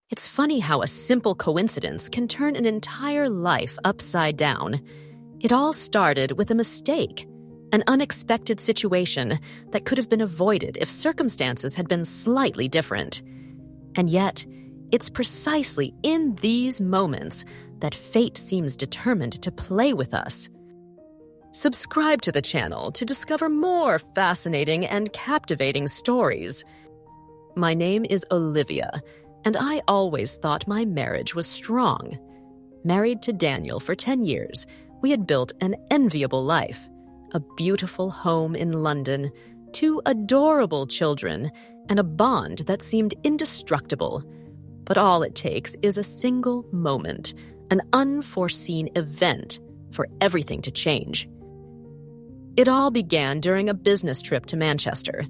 It's funny how a simple coincidence can turn an entire life upside down. It all started with a mistake, an unexpected situation that could have been avoided if circumstances had been slightly different. And yet, it's precisely in these moments that fate seems determined to play with us. Subscribe to the channel to discover more fascinating and captivating stories. My name is Olivia, and I always thought my marriage was strong. Married to Daniel for 10 years, we had built an enviable life, a beautiful home in London, 2 adorable children, and a bond that seemed indestructible. But all it takes is a single moment, an unforeseen event, for everything to change. It all began during a business trip to Manchester.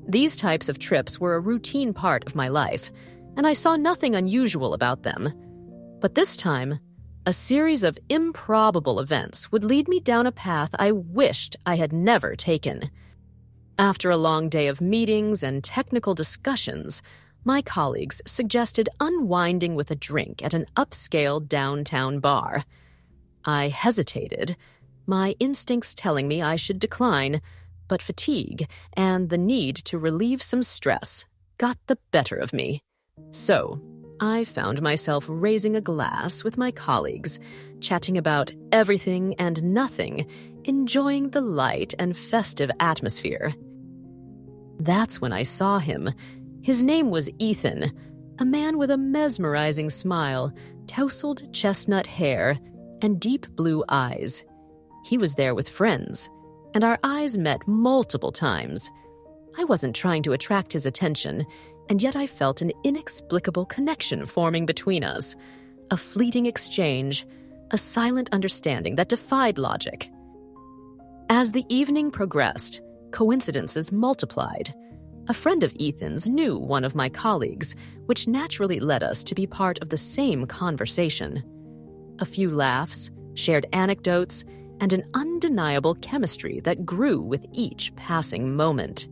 These types of trips were a routine part of my life, and I saw nothing unusual about them. But this time, a series of improbable events would lead me down a path I wished I had never taken. After a long day of meetings and technical discussions, my colleagues suggested unwinding with a drink at an upscale downtown bar. I hesitated, my instincts telling me I should decline, but fatigue and the need to relieve some stress got the better of me. So, I found myself raising a glass with my colleagues, chatting about everything and nothing, enjoying the light and festive atmosphere. That's when I saw him. His name was Ethan, a man with a mesmerizing smile, tousled chestnut hair, and deep blue eyes. He was there with friends, and our eyes met multiple times. I wasn't trying to attract his attention, and yet I felt an inexplicable connection forming between us. A fleeting exchange, a silent understanding that defied logic. As the evening progressed, coincidences multiplied. A friend of Ethan's knew one of my colleagues, which naturally led us to be part of the same conversation. A few laughs, shared anecdotes, and an undeniable chemistry that grew with each passing moment.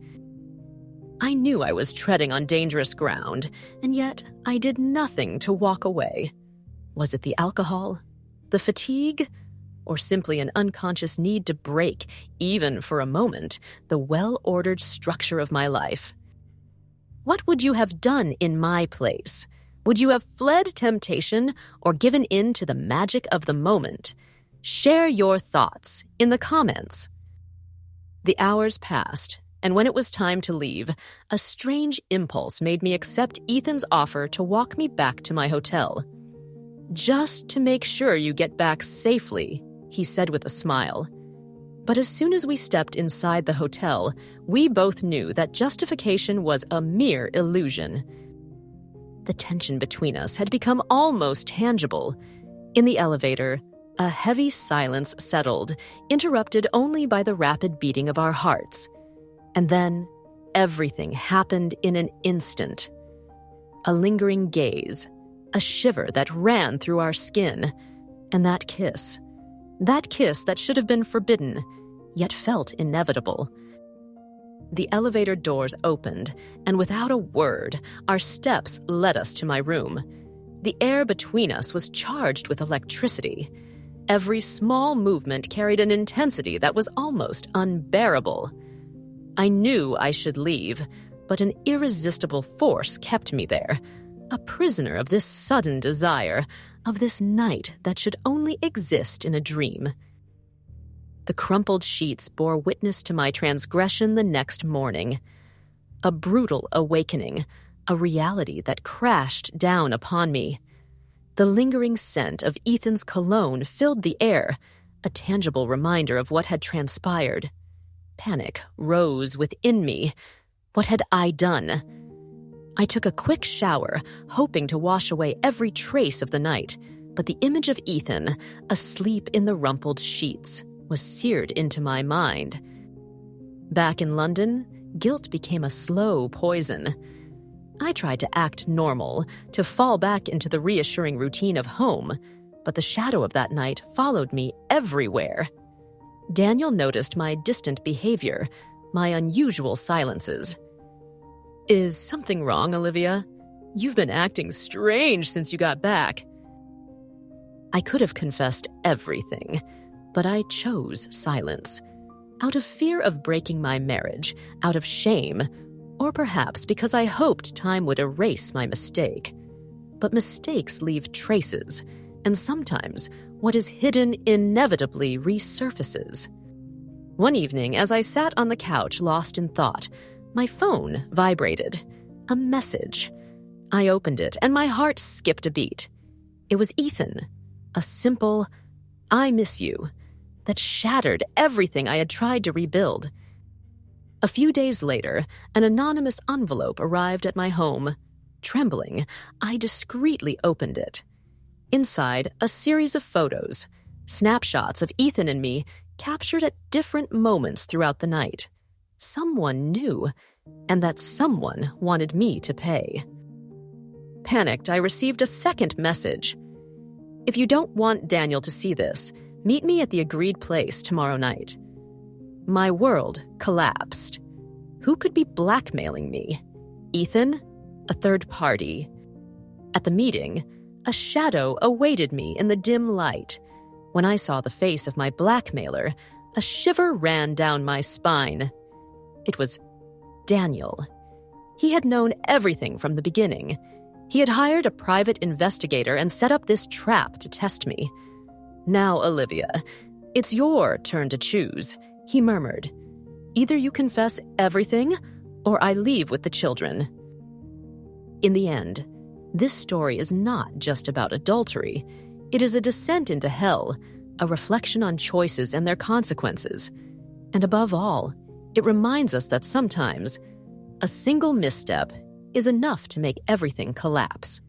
I knew I was treading on dangerous ground, and yet I did nothing to walk away. Was it the alcohol, the fatigue, or simply an unconscious need to break, even for a moment, the well-ordered structure of my life? What would you have done in my place? Would you have fled temptation or given in to the magic of the moment? Share your thoughts in the comments. The hours passed, and when it was time to leave, a strange impulse made me accept Ethan's offer to walk me back to my hotel. "Just to make sure you get back safely," he said with a smile. But as soon as we stepped inside the hotel, we both knew that justification was a mere illusion. The tension between us had become almost tangible. In the elevator, a heavy silence settled, interrupted only by the rapid beating of our hearts. And then, everything happened in an instant. A lingering gaze, a shiver that ran through our skin, and that kiss that should have been forbidden, yet felt inevitable. The elevator doors opened, and without a word, our steps led us to my room. The air between us was charged with electricity. Every small movement carried an intensity that was almost unbearable. I knew I should leave, but an irresistible force kept me there, a prisoner of this sudden desire, of this night that should only exist in a dream. The crumpled sheets bore witness to my transgression the next morning. A brutal awakening, a reality that crashed down upon me. The lingering scent of Ethan's cologne filled the air, a tangible reminder of what had transpired. Panic rose within me. What had I done? I took a quick shower, hoping to wash away every trace of the night, but the image of Ethan, asleep in the rumpled sheets, was seared into my mind. Back in London, guilt became a slow poison. I tried to act normal, to fall back into the reassuring routine of home, but the shadow of that night followed me everywhere. Daniel noticed my distant behavior, my unusual silences. "Is something wrong, Olivia?" You've been acting strange since you got back." I could have confessed everything, but I chose silence. Out of fear of breaking my marriage, out of shame, or perhaps because I hoped time would erase my mistake. But mistakes leave traces, and sometimes what is hidden inevitably resurfaces. One evening, as I sat on the couch lost in thought, my phone vibrated. A message. I opened it, and my heart skipped a beat. It was Ethan. A simple, "I miss you," that shattered everything I had tried to rebuild. A few days later, an anonymous envelope arrived at my home. Trembling, I discreetly opened it. Inside, a series of photos, snapshots of Ethan and me captured at different moments throughout the night. Someone knew, and that someone wanted me to pay. Panicked, I received a second message. "If you don't want Daniel to see this, meet me at the agreed place tomorrow night." My world collapsed. Who could be blackmailing me? Ethan? A third party? At the meeting, a shadow awaited me in the dim light. When I saw the face of my blackmailer, a shiver ran down my spine. It was Daniel. He had known everything from the beginning. He had hired a private investigator and set up this trap to test me. "Now, Olivia, it's your turn to choose," he murmured. "Either you confess everything, or I leave with the children." In the end, this story is not just about adultery. It is a descent into hell, a reflection on choices and their consequences. And above all, it reminds us that sometimes a single misstep is enough to make everything collapse.